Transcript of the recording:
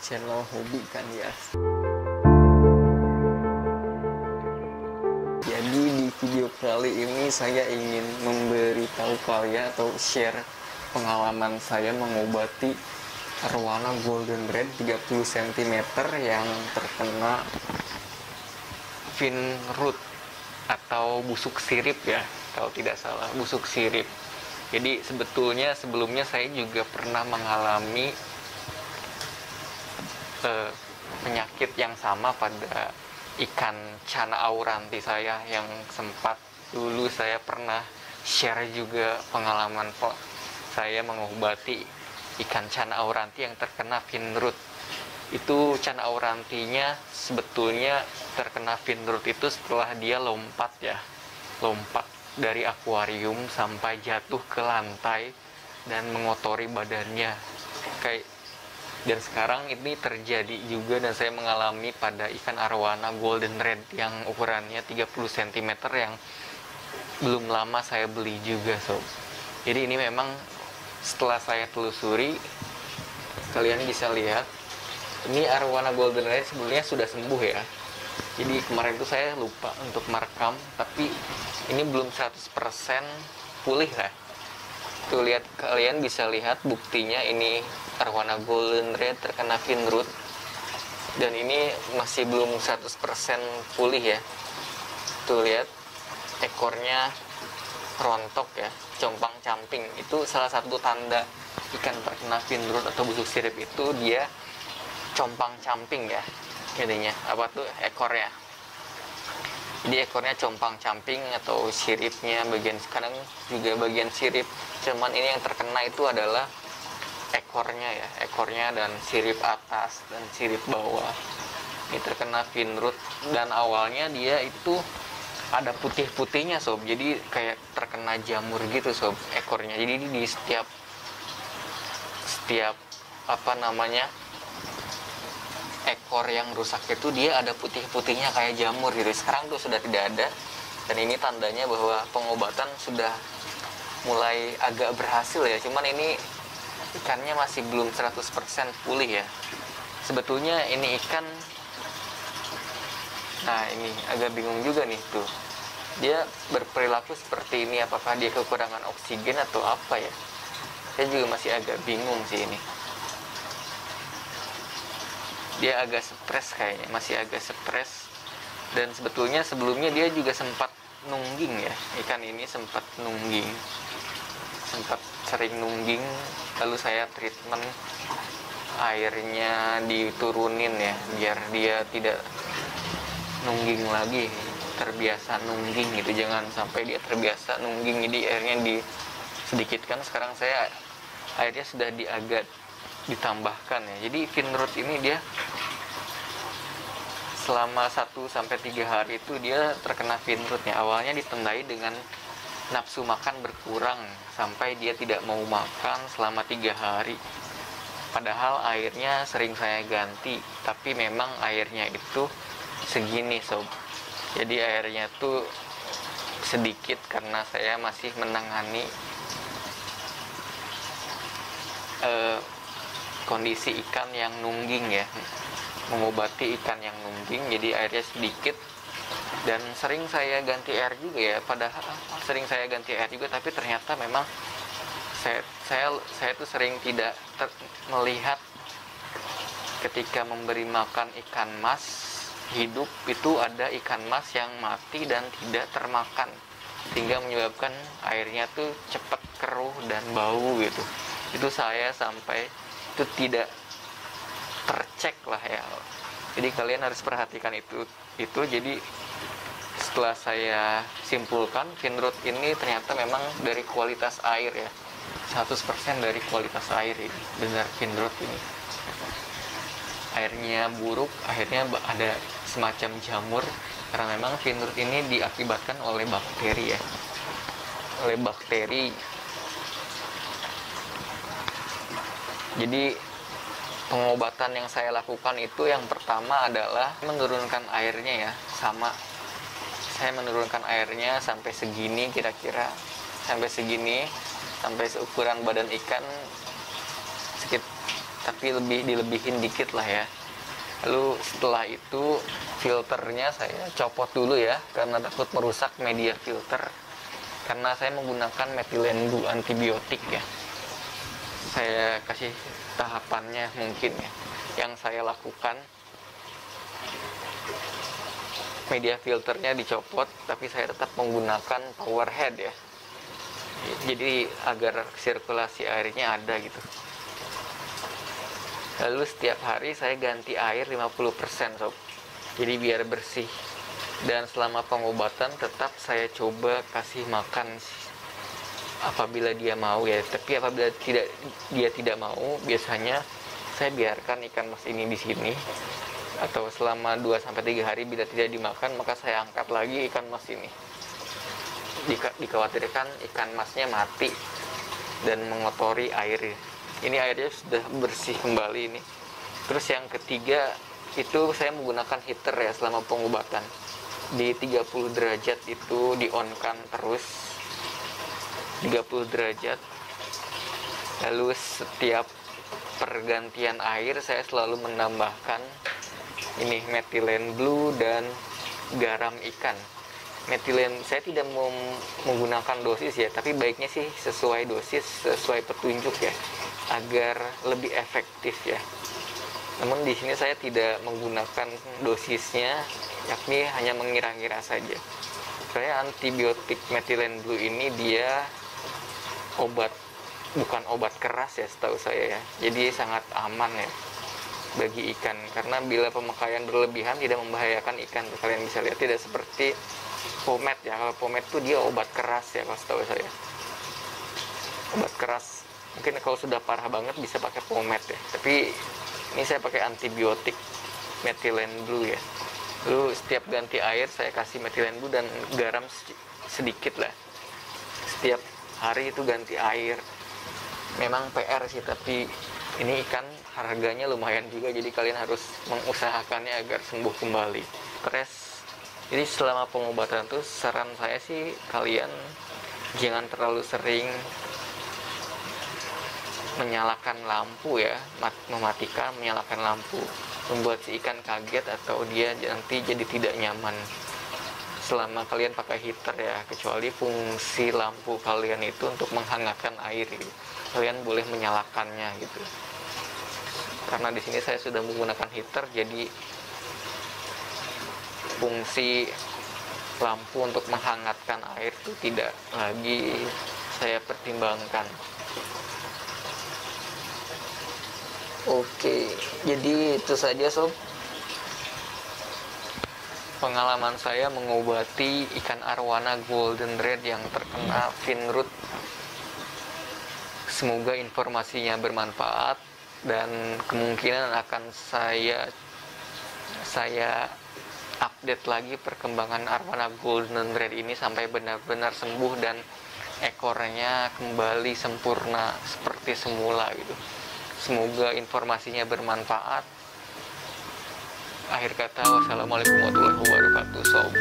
channel hobi kan ya. Jadi di video kali ini saya ingin memberitahu kalian atau share pengalaman saya mengobati arwana golden red 30 cm yang terkena fin root atau busuk sirip ya, kalau tidak salah busuk sirip. Jadi sebetulnya sebelumnya saya juga pernah mengalami penyakit yang sama pada ikan cana auranti saya, yang sempat dulu saya pernah share juga pengalaman saya mengobati ikan cana auranti yang terkena fin root. Itu cana aurantinya sebetulnya terkena fin root itu setelah dia lompat dari akuarium sampai jatuh ke lantai dan mengotori badannya. Dan sekarang ini terjadi juga, dan saya mengalami pada ikan arwana golden red yang ukurannya 30 cm yang belum lama saya beli juga sob. Jadi ini memang setelah saya telusuri, kalian bisa lihat ini arwana golden red sebenarnya sudah sembuh ya. Jadi kemarin itu saya lupa untuk merekam, tapi ini belum 100% pulih lah. Tuh lihat, kalian bisa lihat buktinya, ini arwana golden red terkena fin root dan ini masih belum 100% pulih ya. Tuh lihat ekornya rontok ya, compang camping. Itu salah satu tanda ikan terkena fin root atau busuk sirip, itu dia compang camping ya. Jadinya apa tuh ekornya, jadi ekornya compang camping atau siripnya bagian, kadang juga bagian sirip, cuman ini yang terkena itu adalah ekornya dan sirip atas dan sirip bawah. Ini terkena fin root dan awalnya dia itu ada putih-putihnya sob, jadi kayak terkena jamur gitu sob ekornya. Jadi di setiap ekor yang rusak itu dia ada putih-putihnya kayak jamur gitu. Sekarang tuh sudah tidak ada, dan ini tandanya bahwa pengobatan sudah mulai agak berhasil ya. Cuman ini ikannya masih belum 100% pulih ya. Sebetulnya ini ikan, nah ini agak bingung juga nih tuh, dia berperilaku seperti ini, apakah dia kekurangan oksigen atau apa ya. Saya juga masih agak bingung sih ini. Dia agak stres kayaknya, masih agak stres. Dan sebetulnya sebelumnya dia juga sempat nungging ya, ikan ini sempat sering nungging. Lalu saya treatment, airnya diturunin ya, biar dia tidak nungging lagi, terbiasa nungging gitu. Jangan sampai dia terbiasa nungging, jadi airnya disedikitkan. Sekarang saya airnya sudah agak ditambahkan ya. Jadi fin root ini dia selama 1-3 hari itu dia terkena fin rootnya. Awalnya ditandai dengan nafsu makan berkurang sampai dia tidak mau makan selama 3 hari. Padahal airnya sering saya ganti, tapi memang airnya itu segini sob. Jadi airnya tuh sedikit karena saya masih menangani kondisi ikan yang nungging ya, mengobati ikan yang nungging. Jadi airnya sedikit dan sering saya ganti air juga ya. Padahal sering saya ganti air juga, tapi ternyata memang saya tuh sering tidak melihat ketika memberi makan ikan mas hidup itu ada ikan mas yang mati dan tidak termakan, sehingga menyebabkan airnya tuh cepat keruh dan bau gitu. Itu saya sampai itu tidak tercek lah ya. Jadi kalian harus perhatikan itu. Jadi setelah saya simpulkan, fin root ini ternyata memang dari kualitas air ya, 100% dari kualitas air ini. Benar, fin root ini airnya buruk, akhirnya ada semacam jamur, karena memang fin root ini diakibatkan oleh bakteri ya, oleh bakteri. Jadi pengobatan yang saya lakukan itu yang pertama adalah menurunkan airnya ya, saya menurunkan airnya sampai segini, kira-kira sampai segini, sampai seukuran badan ikan, tapi dilebihin dikit lah ya. Lalu setelah itu filternya saya copot dulu ya, karena takut merusak media filter, karena saya menggunakan metilen blue antibiotik ya. Saya kasih tahapannya mungkin ya. Yang saya lakukan, media filternya dicopot, tapi saya tetap menggunakan power head ya, jadi agar sirkulasi airnya ada gitu. Lalu setiap hari saya ganti air 50% sob, jadi biar bersih. Dan selama pengobatan tetap saya coba kasih makan apabila dia mau ya. Tapi apabila dia tidak mau, biasanya saya biarkan ikan mas ini di sini, atau selama 2-3 hari bila tidak dimakan, maka saya angkat lagi ikan mas ini. Dikhawatirkan ikan masnya mati dan mengotori air. Ini airnya sudah bersih kembali ini. Terus yang ketiga itu saya menggunakan heater ya selama pengobatan. Di 30 derajat itu di-on-kan terus 30 derajat. Lalu setiap pergantian air saya selalu menambahkan ini metilen blue dan garam ikan. Metilen saya tidak menggunakan dosis ya, tapi baiknya sih sesuai dosis, sesuai petunjuk ya, agar lebih efektif ya. Namun di sini saya tidak menggunakan dosisnya, yakni hanya mengira-ngira saja. Soalnya antibiotik metilen blue ini dia obat, bukan obat keras ya setahu saya ya. Jadi sangat aman ya bagi ikan, karena bila pemakaian berlebihan tidak membahayakan ikan. Kalian bisa lihat tidak seperti pomade ya. Kalau pomade tuh dia obat keras ya kalau setahu saya. Obat keras. Mungkin kalau sudah parah banget bisa pakai pomade ya. Tapi ini saya pakai antibiotik metilen blue ya. Lalu setiap ganti air saya kasih metilen blue dan garam sedikit lah. Setiap hari itu ganti air. Memang PR sih, tapi ini ikan harganya lumayan juga, jadi kalian harus mengusahakannya agar sembuh kembali. Jadi selama pengobatan tuh saran saya sih kalian jangan terlalu sering menyalakan lampu ya, mematikan, menyalakan lampu, membuat si ikan kaget atau dia nanti jadi tidak nyaman selama kalian pakai heater ya. Kecuali fungsi lampu kalian itu untuk menghangatkan air gitu. Kalian boleh menyalakannya gitu. Karena di sini saya sudah menggunakan heater, jadi fungsi lampu untuk menghangatkan air itu tidak lagi saya pertimbangkan. Oke, jadi itu saja sob pengalaman saya mengobati ikan arwana golden red yang terkena fin rot. Semoga informasinya bermanfaat dan kemungkinan akan saya update lagi perkembangan arwana golden red ini sampai benar-benar sembuh dan ekornya kembali sempurna seperti semula gitu. Semoga informasinya bermanfaat. Akhir kata, wassalamualaikum warahmatullahi wabarakatuh sob.